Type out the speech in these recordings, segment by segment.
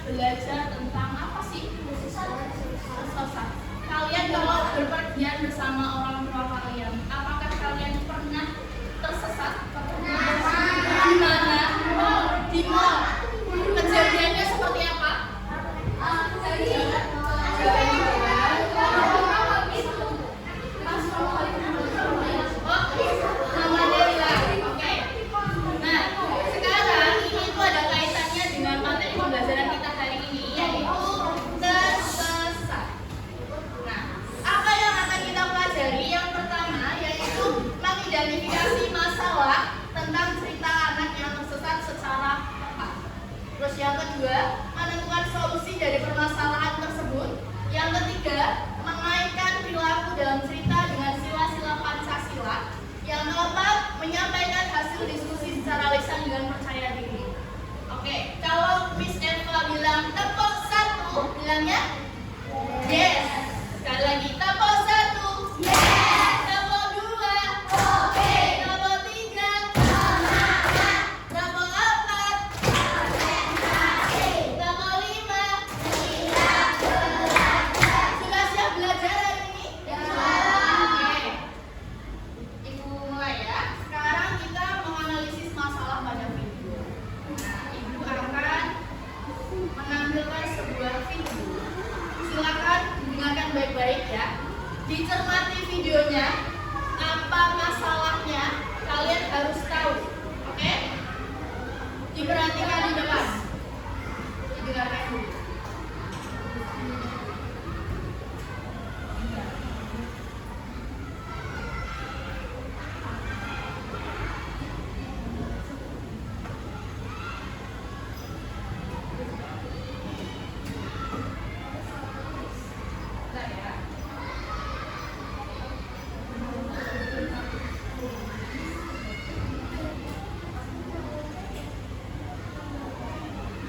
Belajar tentang apa sih tersesat. Kalian kalau berpergian bersama orang tua kalian, apakah kalian pernah tersesat? Di mana? Di mall. Kejadiannya seperti apa? Namanya hilang. Oke. Nah, sekarang ini tuh ada kaitannya dengan materi pembelajaran kita hari ini, yaitu tersesat. Nah, apa yang akan kita pelajari? Yang pertama yaitu mengidentifikasi masalah tentang cerita anak yang tersesat secara tepat. Terus yang kedua, menentukan solusi dari permasalahan tersebut. Yang ketiga, mengaitkan perilaku dalam cerita dengan sila-sila Pancasila. Yang keempat, menyampaikan hasil diskusi secara lisan dengan percaya diri. Oke, kalau Miss Eva bilang tepuk 1, bilangnya yes. Sekali lagi, tepuk 1, yes. Tepuk 2, oke. Tepuk 3, semangat. Tepuk 4, konsentrasi. Tepuk 5, tidak belajar. Sudah siap belajar hari ini? Ya. Oke. Ibu mulai ya. Sekarang kita menganalisis masalah pada video. Nah, Ibu akan menampilkan sebuah video. Silakan dengarkan baik-baik ya. Dicermati videonya. Apa masalahnya? Kalian harus tahu. Oke? Diperhatikan di depan. Didengarkan dulu. Bentar ya.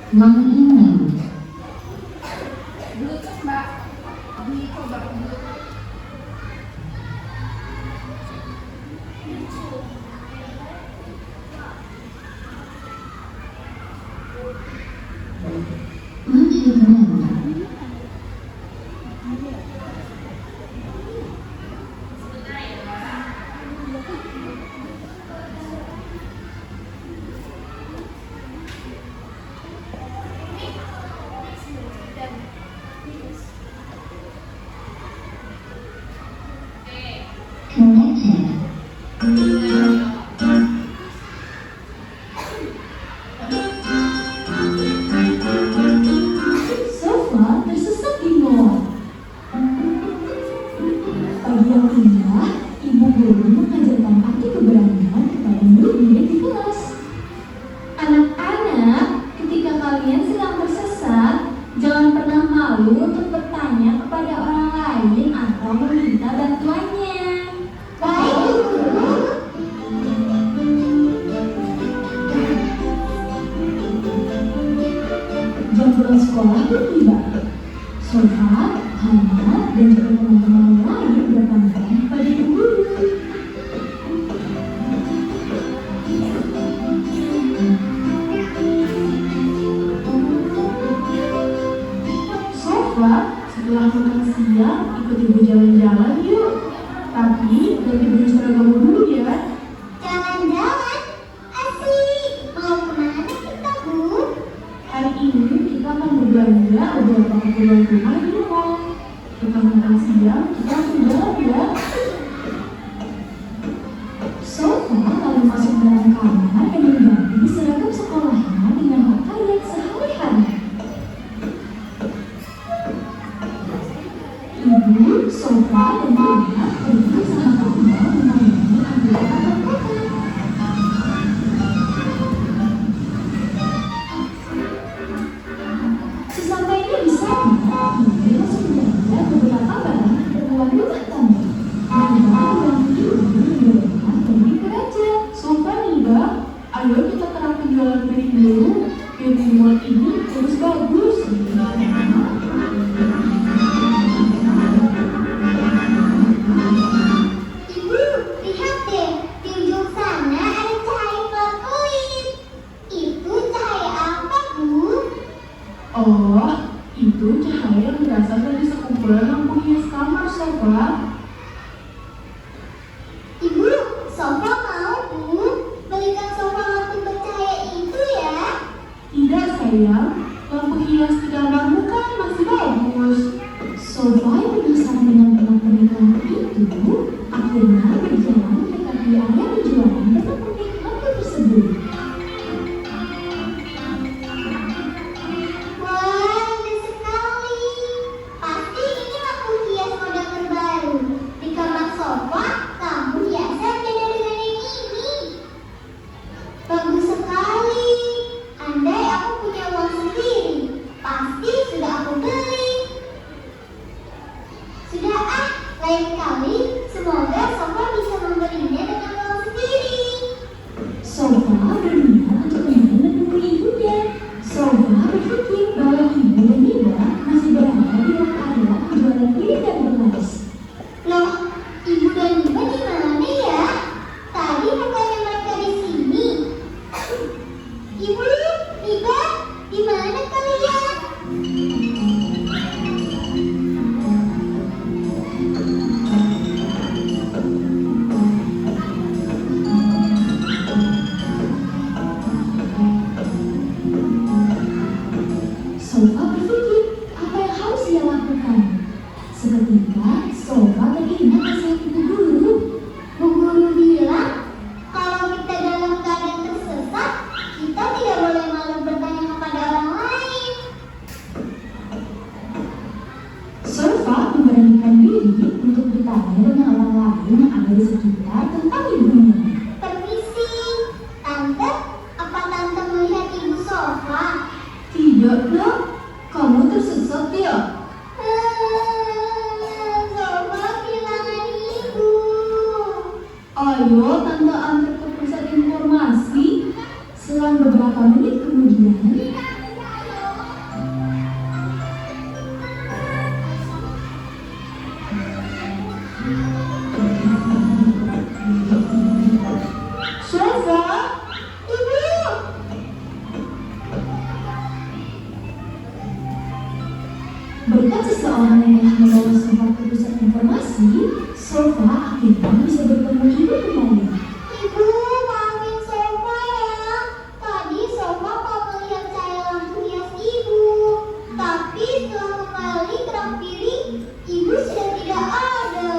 Mengingat Bluetooth Mbak, dicoba Bluetooth. mencintai Sebentar ya. Sofa tersesat di mall. Pagi yang indah, ibu guru mengajarkan arti keberanian kepada murid-murid di kelas. Anak-anak, ketika kalian sedang tersesat, jangan pernah malu untuk bertanya kepada orang lain atau meminta bantuannya. Baik, guru. Jam pulang sekolah pun tiba. Sofa, Hana, dan juga teman-teman lain bertanya kepada ibu guru. Sofa, setelah makan siang, ikut ibu jalan-jalan yuk. Tapi ganti baju seragam dulu ya. Jalan-jalan? Asik! Mau kemana kita, Bu? Hari ini kita akan berbelanja beberapa keperluan rumah di mall. Setelah makan siang, kita langsung jalan ya. Sofa lalu masuk dalam kamar dan mengganti seragam sekolahnya dengan pakaian sehari-hari. Ibu, Sofa, dan Mama pergi sama-sama melayani anggota kota. Sesampainya di sana, ibu langsung belanja beberapa barang keperluan rumah tangga. Mama dan ibu mendorongnya pergi ke raja. sayang, lampu hias di kamarmu kan masih bagus. Sofa yang penasaran dengan pernak-pernik lampu itu akhirnya berjalan mendekati area penjualan pernak-pernik lampu tersebut. Wah, indah sekali. Pasti ini lampu hias model terbaru. Di kamar sofa, lampu hiasnya beda dengan yang ini. Bagus sekali. Andai aku punya uang sendiri, pasti sudah aku beli. Sudah lain kali semoga sofa bisa membelinya dengan uang sendiri. Sofa berniat untuk kembali menemui ibunya. Sofa berpikir bahwa ibu dan Nida masih berada di ruang area penjualan piring dan gelas. Loh, ibu dan Nida di mana ya? Tadi bukannya mereka di sini. Ibu, Nida, di mana kalian? Sofa berpikir apa yang harus ia lakukan. Seketika, Sofa teringat nasihat ibu guru. Bu guru bilang, kalau kita dalam keadaan tersesat, kita tidak boleh malu bertanya kepada orang lain. Sofa memberanikan diri untuk bertanya dengan orang lain yang ada di sekitar tentang ibunya. Permisi, Tante, apa Tante melihat ibu Sofa? Tidak, Nak. Kamu tersesat ya? Sofa kehilangan ibu. Ayo, Tante antar ke pusat informasi. Selang beberapa menit kemudian, Sofa, Ibu, berkat seseorang yang telah membawa Sofa ke pusat informasi, Sofa akhirnya bisa bertemu ibu kembali. Ibu, maafin Sofa ya. Tadi Sofa mau melihat cahaya lampu hias ibu. Tapi setelah kembali ke rak piring, ibu sudah tidak ada.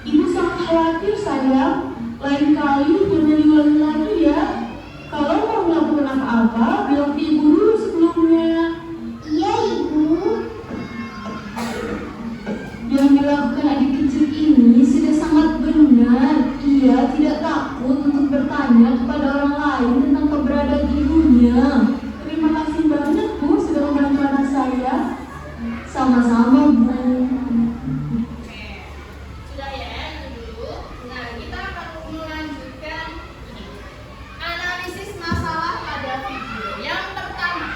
Ibu sangat khawatir, sayang. Lain kali jangan diulangi lagi ya. Kalau mau melakukan apa-apa, bilang ke ibu dulu sebelumnya. Iya, Ibu. Yang dilakukan adik kecil ini sudah sangat benar. Ia tidak takut untuk bertanya kepada orang lain tentang keberadaan ibunya. Terima kasih banyak, Bu, sudah membantu anak saya. Sama-sama, Bu. Sudah ya, itu dulu. Nah, kita akan melanjutkan ini. Analisis masalah pada video. Yang pertama,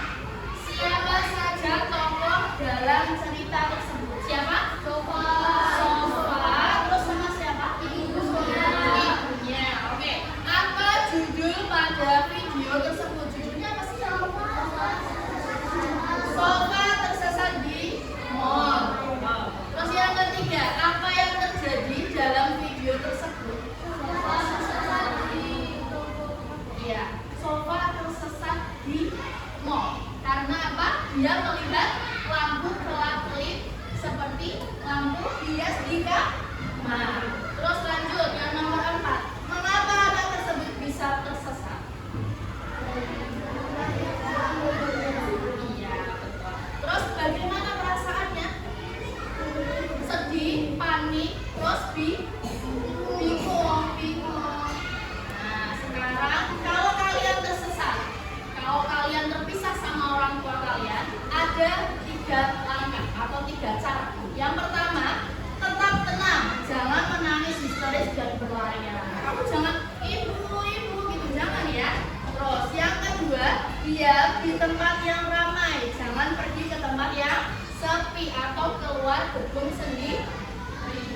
siapa saja tokoh dalam cerita tersebut? Siapa? Sofa. Terus sama siapa? Ibunya. Oke. Apa judul pada video tersebut? Judulnya apa sih? Sofa tersesat di mall. Terus yang ketiga, apa yang terjadi dalam video tersebut? Sofa tersesat di Iya, Sofa tersesat di mall. Karena apa? Dia melihat lampu kelap-kelip seperti lampu hias di kamar. Terus lanjut yang nomor 4. Mengapa anak tersebut bisa tersesat? Iya, betul. Terus bagaimana perasaannya? Sedih, panik, terus bingung. Nah, sekarang kalau kalian tersesat, kalau kalian terpisah sama orang tua kalian, ada 3 langkah atau 3 cara. Yang pertama, tetap tenang, jangan menangis histeris dan berlarian. Kamu jangan ibu gitu, jangan ya. Terus yang kedua, diam di tempat yang ramai, jangan pergi ke tempat yang sepi atau keluar gedung sendiri.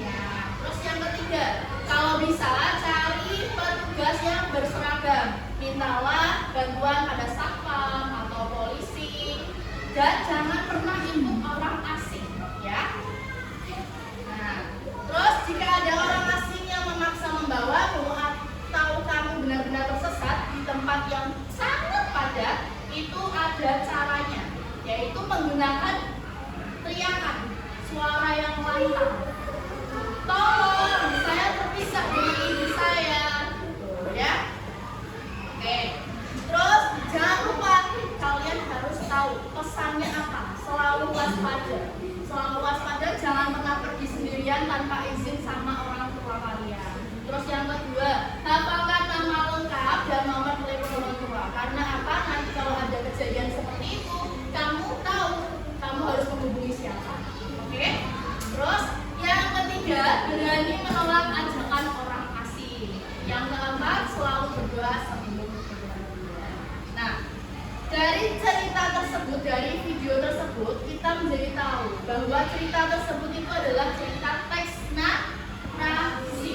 Ya. Terus yang ketiga, kalau bisa cari petugas yang berseragam, mintalah bantuan pada satpam atau polisi, dan jangan pernah ikut orang asing, ya. Nah, terus jika ada orang asing yang memaksa membawamu atau kamu benar-benar tersesat di tempat yang sangat padat, itu ada Yang keempat, selalu berdoa sebelum berpergian. Nah, dari cerita tersebut, dari video tersebut, kita menjadi tahu bahwa cerita tersebut itu adalah cerita teks narasi.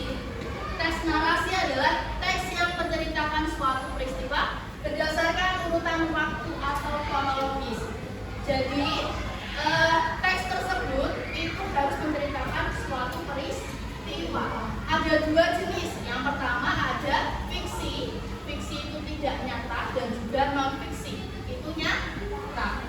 Teks narasi adalah teks yang menceritakan suatu peristiwa berdasarkan urutan waktu atau kronologis. Jadi, teks tersebut itu harus menceritakan suatu peristiwa. Ada dua jenis. Yang pertama ada fiksi. Fiksi itu tidak nyata, dan juga non fiksi. Itu nyata.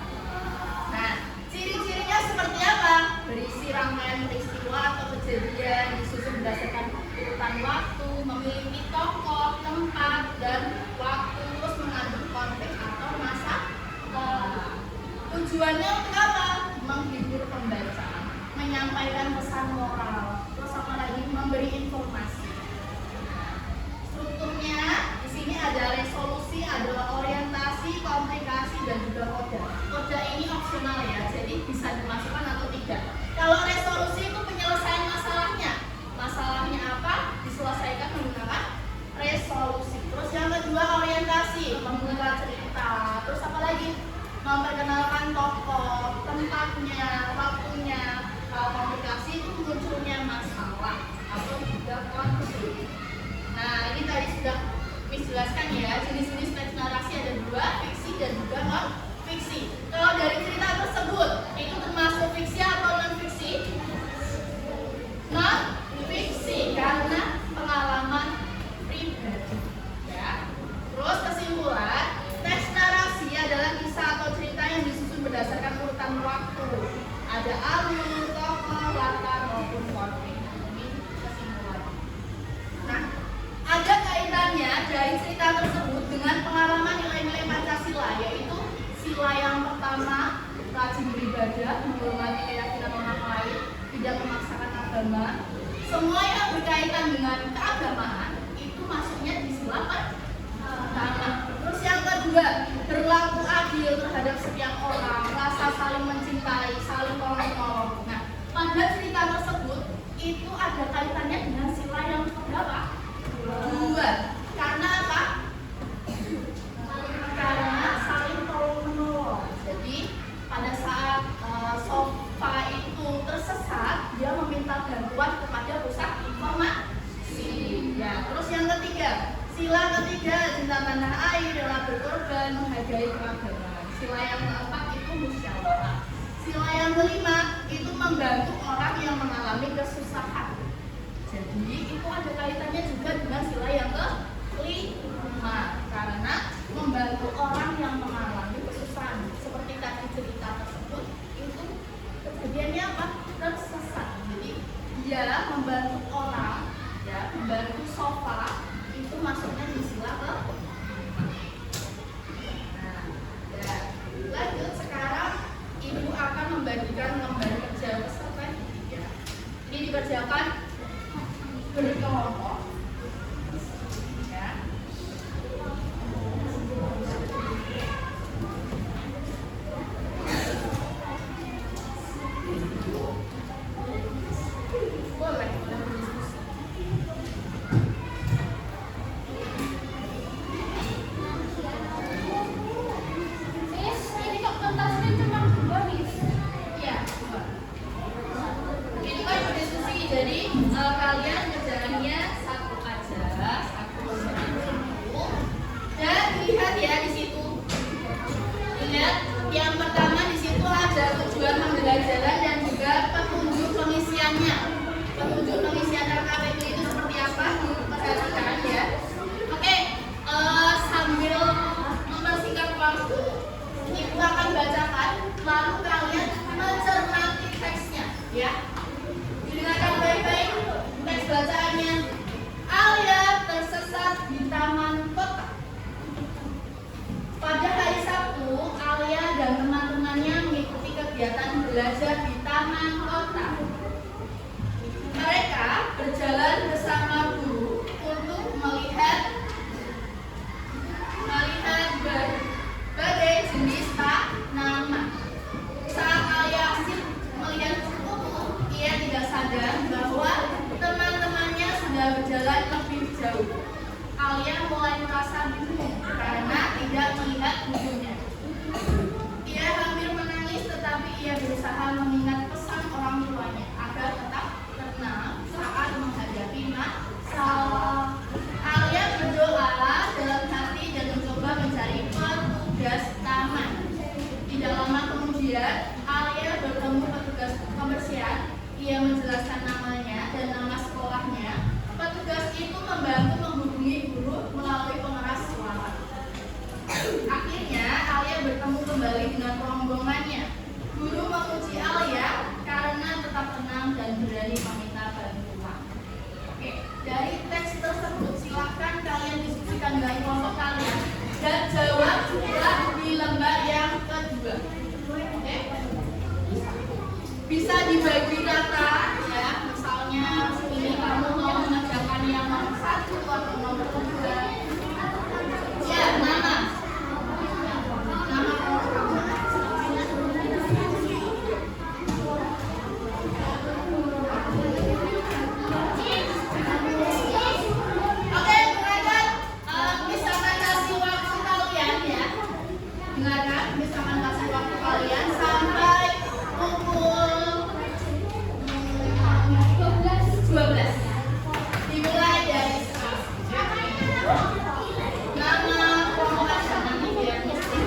Nah, ciri-cirinya seperti apa? Berisi rangkaian peristiwa atau kejadian disusun berdasarkan urutan waktu, memiliki tokoh, tempat, dan waktu, terus mengandung konflik atau masalah. Tujuannya untuk apa? Menghibur pembaca, menyampaikan pesan moral, terus apa lagi? Memberi informasi. Strukturnya di sini ada resolusi, ada orientasi, komplikasi, dan juga koda. Koda ini opsional ya, jadi bisa dimasukkan atau tidak. Kalau resolusi itu penyelesaian masalahnya. Masalahnya apa? Diselesaikan menggunakan resolusi. Terus yang kedua orientasi, membuka cerita. Terus apa lagi? Memperkenalkan tokoh, tempatnya, waktunya. Kalau komplikasi itu munculnya masalah atau juga konflik. Nah, ini tadi sudah jelaskan ya, jenis-jenis teks narasi ada dua, fiksi dan juga non fiksi. Kalau dari cerita tersebut itu termasuk fiksi atau non fiksi? Non fiksi karena pengalaman pribadi. Ya. Terus kesimpulan, teks narasi adalah kisah atau cerita yang disusun berdasarkan urutan waktu. Ada alur, tokoh, latar maupun konflik. Ini kesimpulan. Nah, ada kaitannya dari cerita tersebut dengan pengalaman nilai-nilai Pancasila, yaitu sila yang pertama, rajin beribadah, menghormati keyakinan orang lain, tidak memaksakan agama. Semua yang berkaitan dengan keagamaan itu masuknya di sila pertama. Terus yang kedua, berlaku adil terhadap setiap orang, rasa saling mencintai, saling tolong-menolong. Nah, pada cerita tersebut itu ada kaitannya dengan sila yang berapa? Dua. Karena apa? Karena saling tolong-menolong. Jadi pada saat Sofa itu tersesat, dia meminta bantuan kepada pusat informasi. Ya, terus yang ketiga, sila ketiga, cinta tanah air, rela berkorban, menghargai keragaman. Sila yang keempat itu musyawarah. Sila yang kelima itu membantu orang yang mengalami kesusahan. Jadi itu ada kaitannya juga dengan sila yang kelima, karena membantu orang yang mengalami kesusahan. Seperti tadi cerita tersebut, itu kejadiannya apa? Tersesat. Jadi dia membantu orang, ya, membantu Sofa itu masuknya di sila kelima. Nah, ya. Lanjut sekarang ibu akan membagikan lembar kerja peserta didik. Ini dikerjakan berkelompok. Ya. Boleh berdiskusi. Ini kok pentasnya cuma dua nih? Iya, dua. Ini kan berdiskusi, jadi kalian kerjaannya satu aja, satu dulu. Dan lihat ya di situ. Lihat, yang pertama di situ ada tujuan pembelajaran dan juga petunjuk pengisiannya. Petunjuk pengisian RKPP itu seperti apa? Perhatikan ya. Oke, sambil mempersingkat waktu, ibu akan bacakan, lalu kalian mencermati teksnya, ya. Dengarkan baik-baik teks bacaannya. Alia tersesat di taman kota. Pada hari Sabtu, Alia dan teman-temannya mengikuti kegiatan belajar di taman kota. Mereka berjalan bersama guru untuk melihat berbagai jenis tanaman. Saat Alia asik melihat kupu, ia tidak sadar bahwa teman-temannya sudah berjalan lebih jauh. dengan kelompok kalian dan jawab juga di lembar yang kedua. Oke? Bisa dibagi rata ya. Misalnya ini kamu mau mengerjakan yang nomor 1 atau nomor 2. Ya, nama. Nama kamu. Oke, dengarkan. Misalkan kasih waktu kalian ya. Dengarkan, misalkan kasih waktu kalian sampai pukul 12. Dimulai dari sekarang. Nama kelompok aja nanti biar mesti.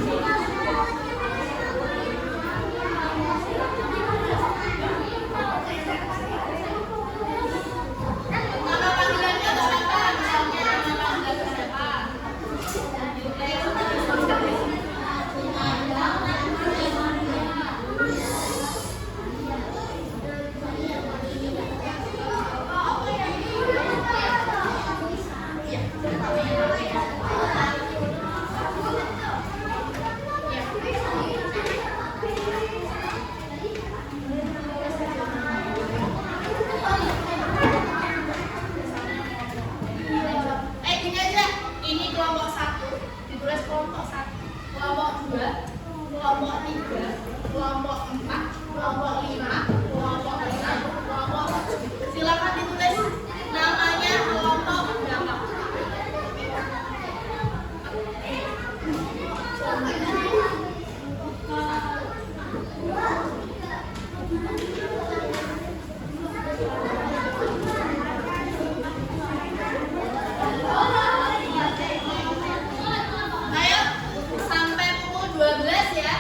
Nama panggilannya nggak apa-apa, misalnya nama panggilan siapa? Gini aja, ini kelompok 1, ditulis kelompok 1, kelompok 2, kelompok 3, kelompok 4, kelompok 5, kelompok 6, kelompok 7. Silakan ditulis namanya kelompok berapa. Ayo, sampai pukul 12 ya.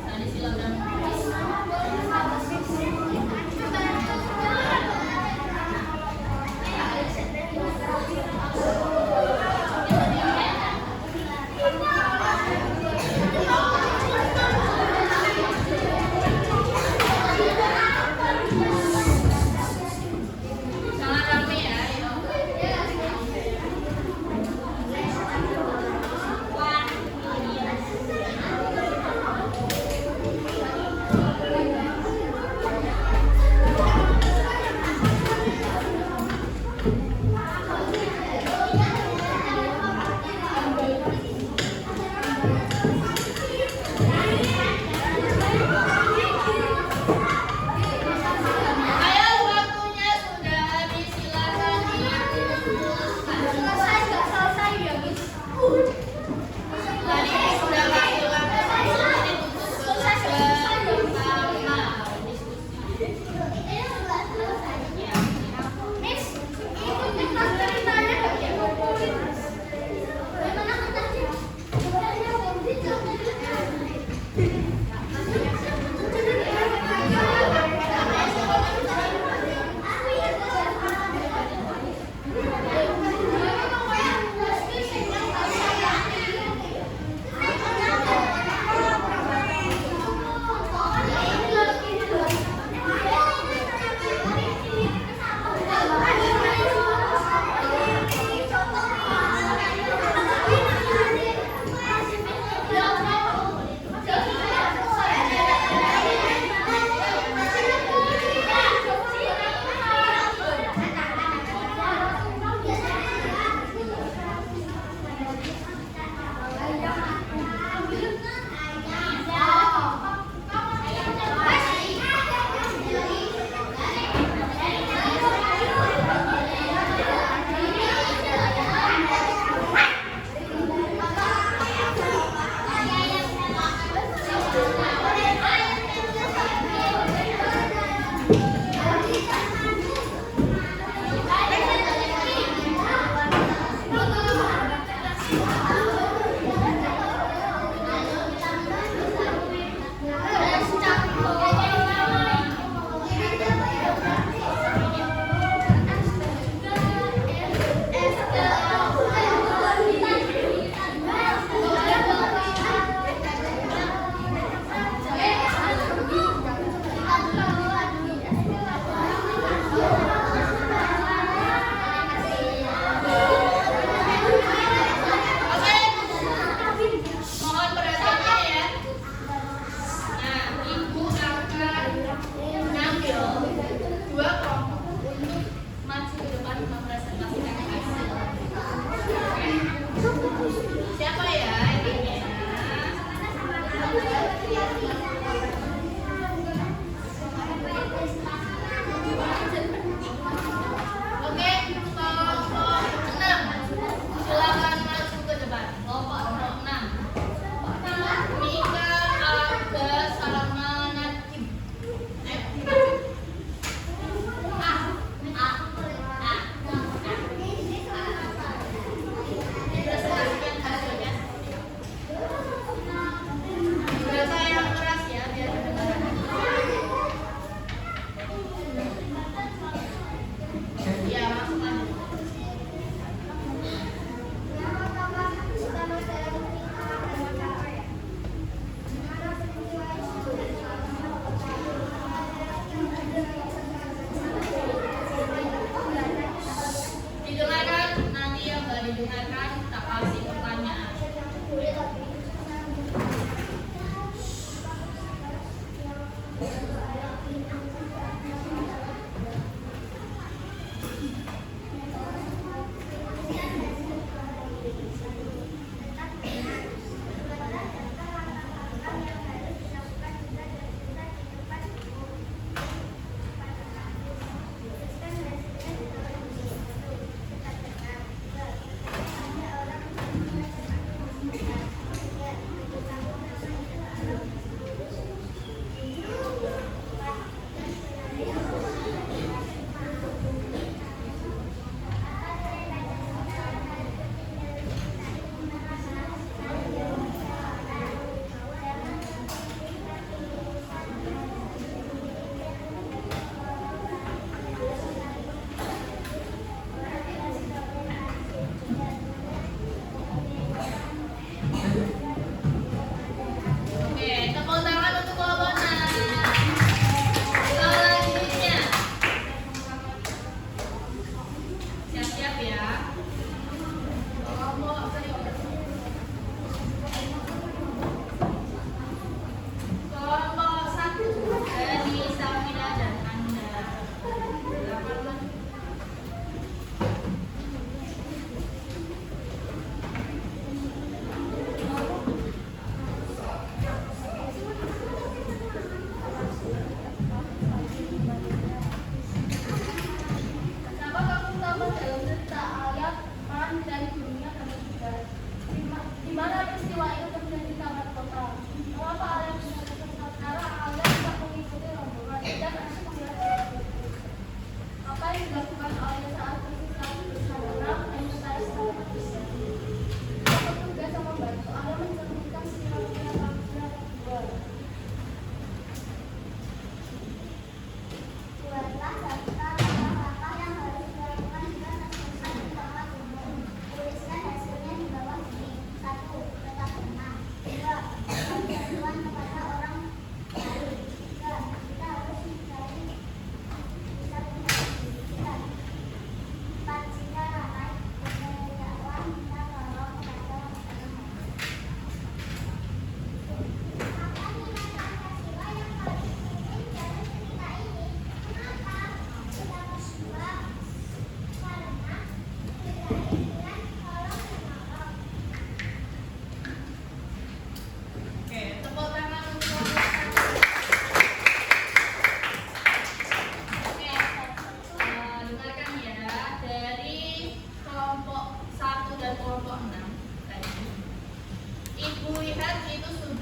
Tadi silakan.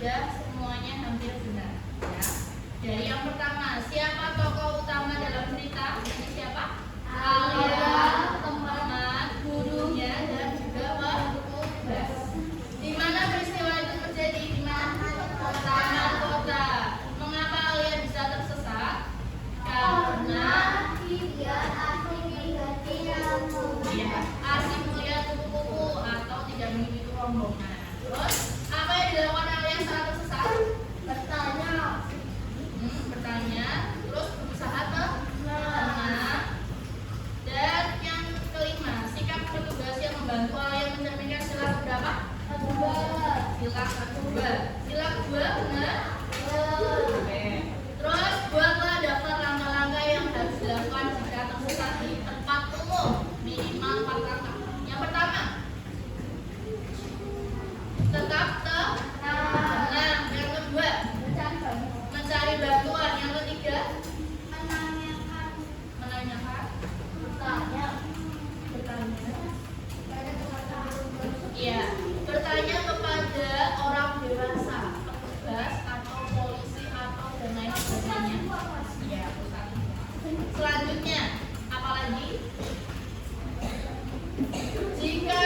sudah semuanya hampir benar. Ya. Dari yang pertama, siapa tokoh utama dalam cerita? Ini siapa? Alia, teman, gurunya, dan juga petugas. Di mana peristiwa itu terjadi? Di mana? Taman kota. Mengapa Alia bisa tersesat? Karena ya, asik melihat kupu-kupu atau tidak mengikuti rombongan. Terus apa yang dilakukan Alia saat tersesat? Bertanya, terus berusaha tenang. Dan yang kelima, sikap petugas yang membantu Alia mencerminkan sila keberapa? Sila kedua. Sila kedua benar? Oke. Terus buatlah daftar langkah-langkah yang harus dilakukan jika tersesat di tempat umum, minimal 4 langkah. Yang pertama, tetap tenang. Yang kedua, mencari bantuan. Yang ketiga, menanyakan. Bertanya. Iya, bertanya kepada orang dewasa, petugas atau polisi atau dan lain sebagainya. Iya, selanjutnya, apalagi? Jika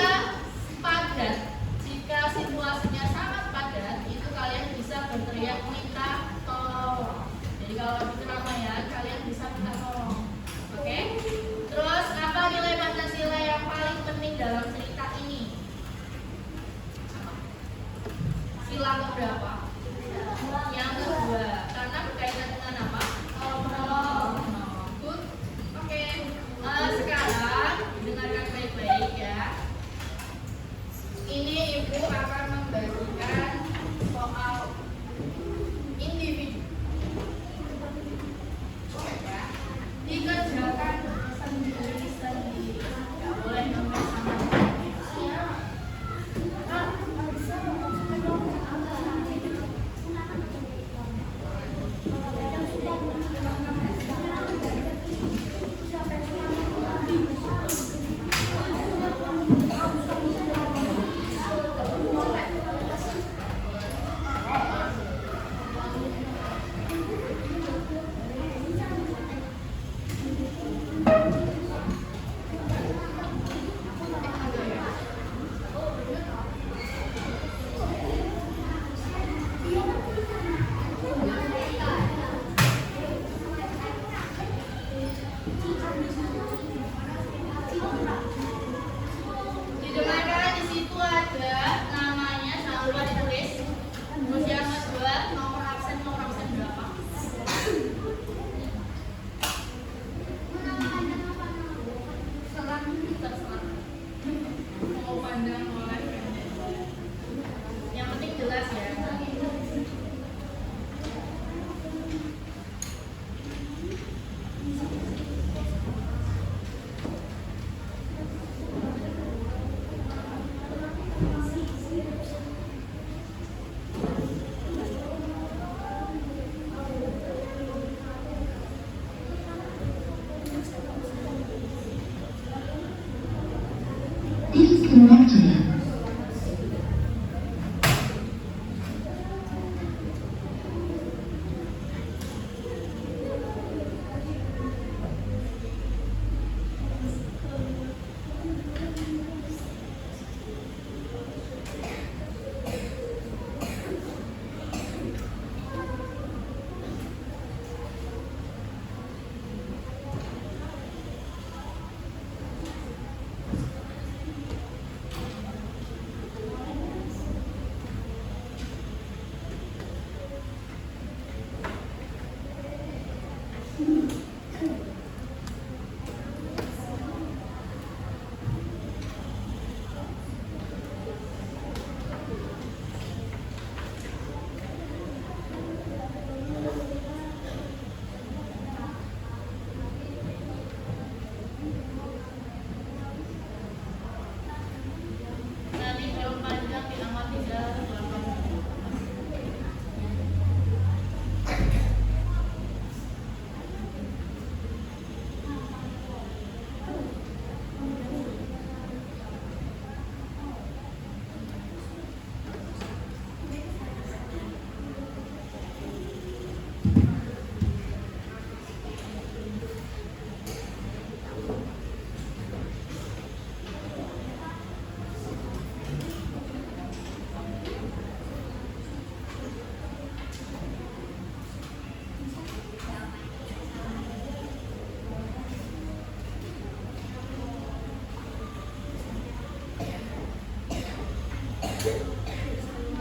padat, jika situasinya sangat padat, itu kalian bisa berteriak minta tolong. Jadi kalau di keramaian, kalian bisa minta tolong. Oke? Terus apa nilai Pancasila yang paling penting dalam cerita ini? Sila keberapa? Yang kedua, karena berkaitan dengan apa? Good. Oke. Sekarang dengarkan baik-baik ya. Ini ibu akan membagikan soal individu. Ya. Dikerjakan sendiri-sendiri. Tidak boleh bersama.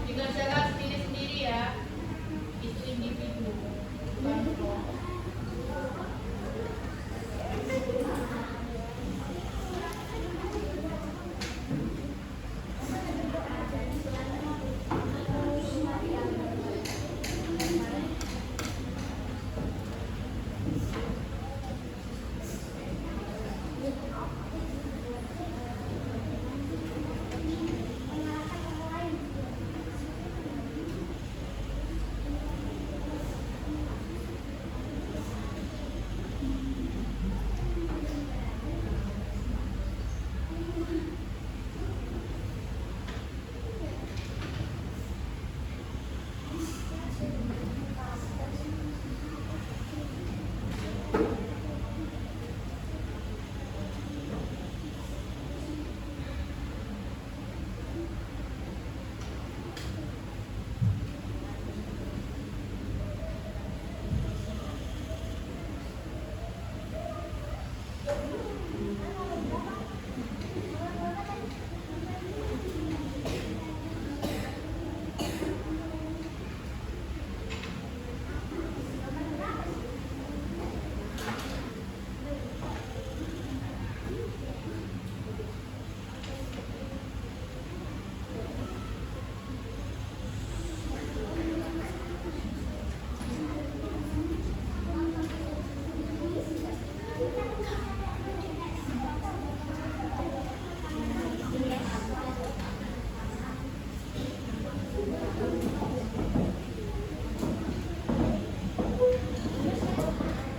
Dikerjakan sendiri-sendiri ya. Itu individu, bukan kelompok.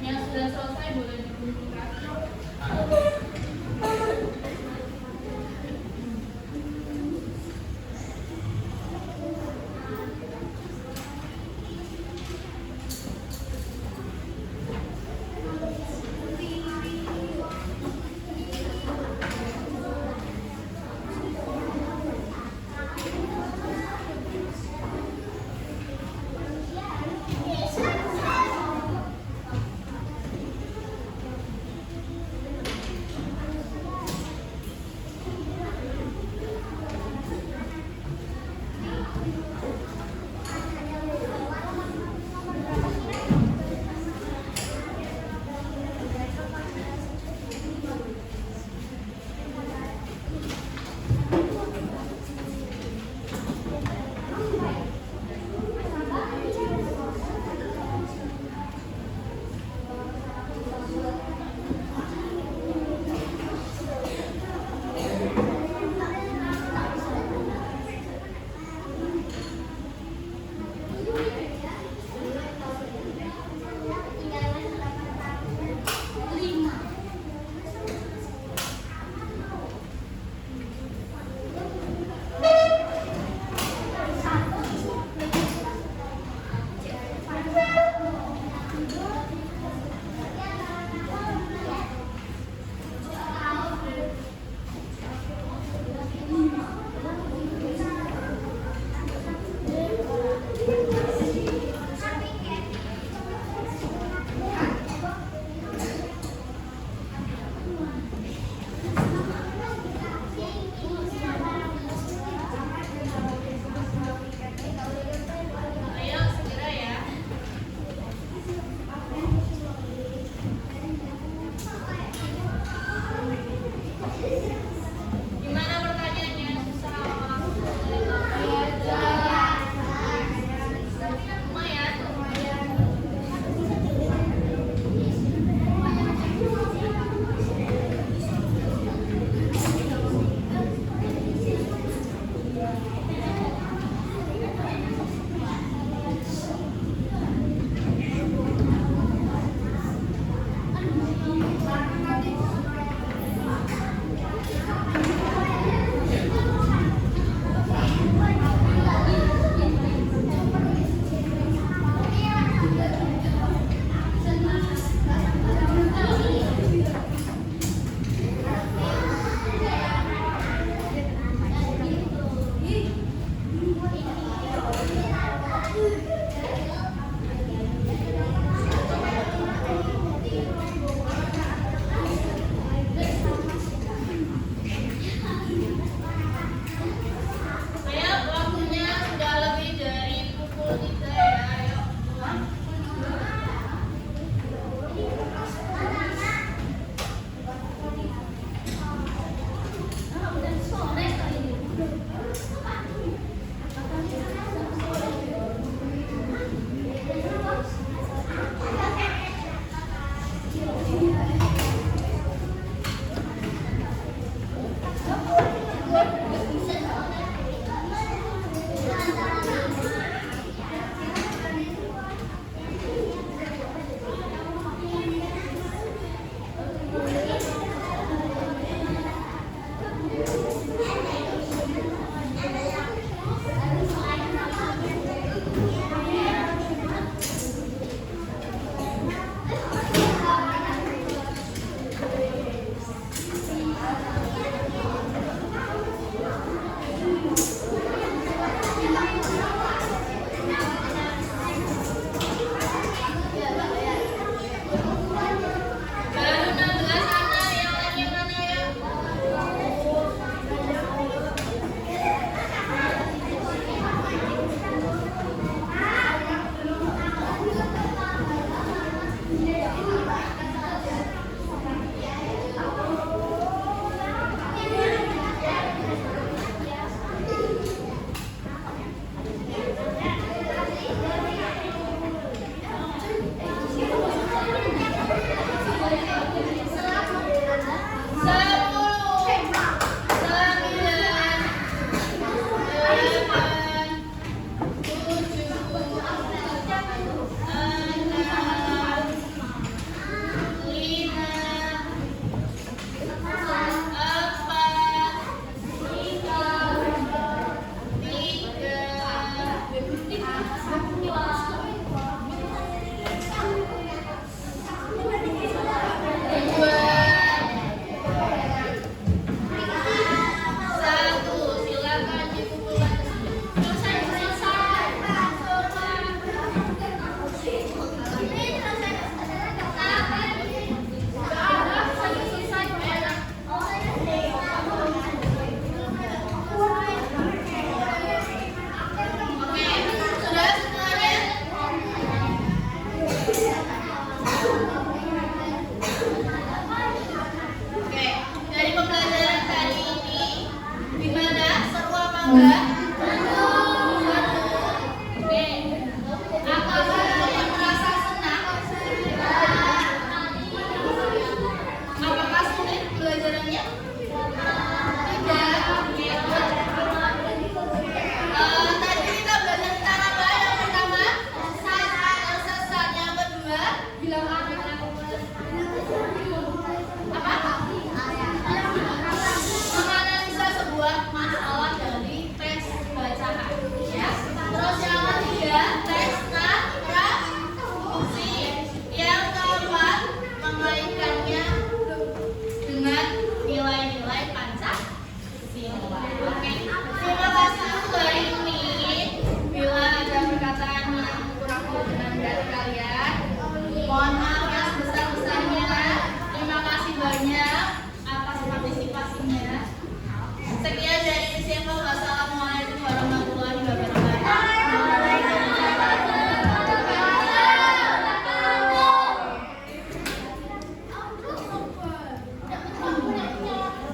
Yang sudah selesai boleh dikumpulkan.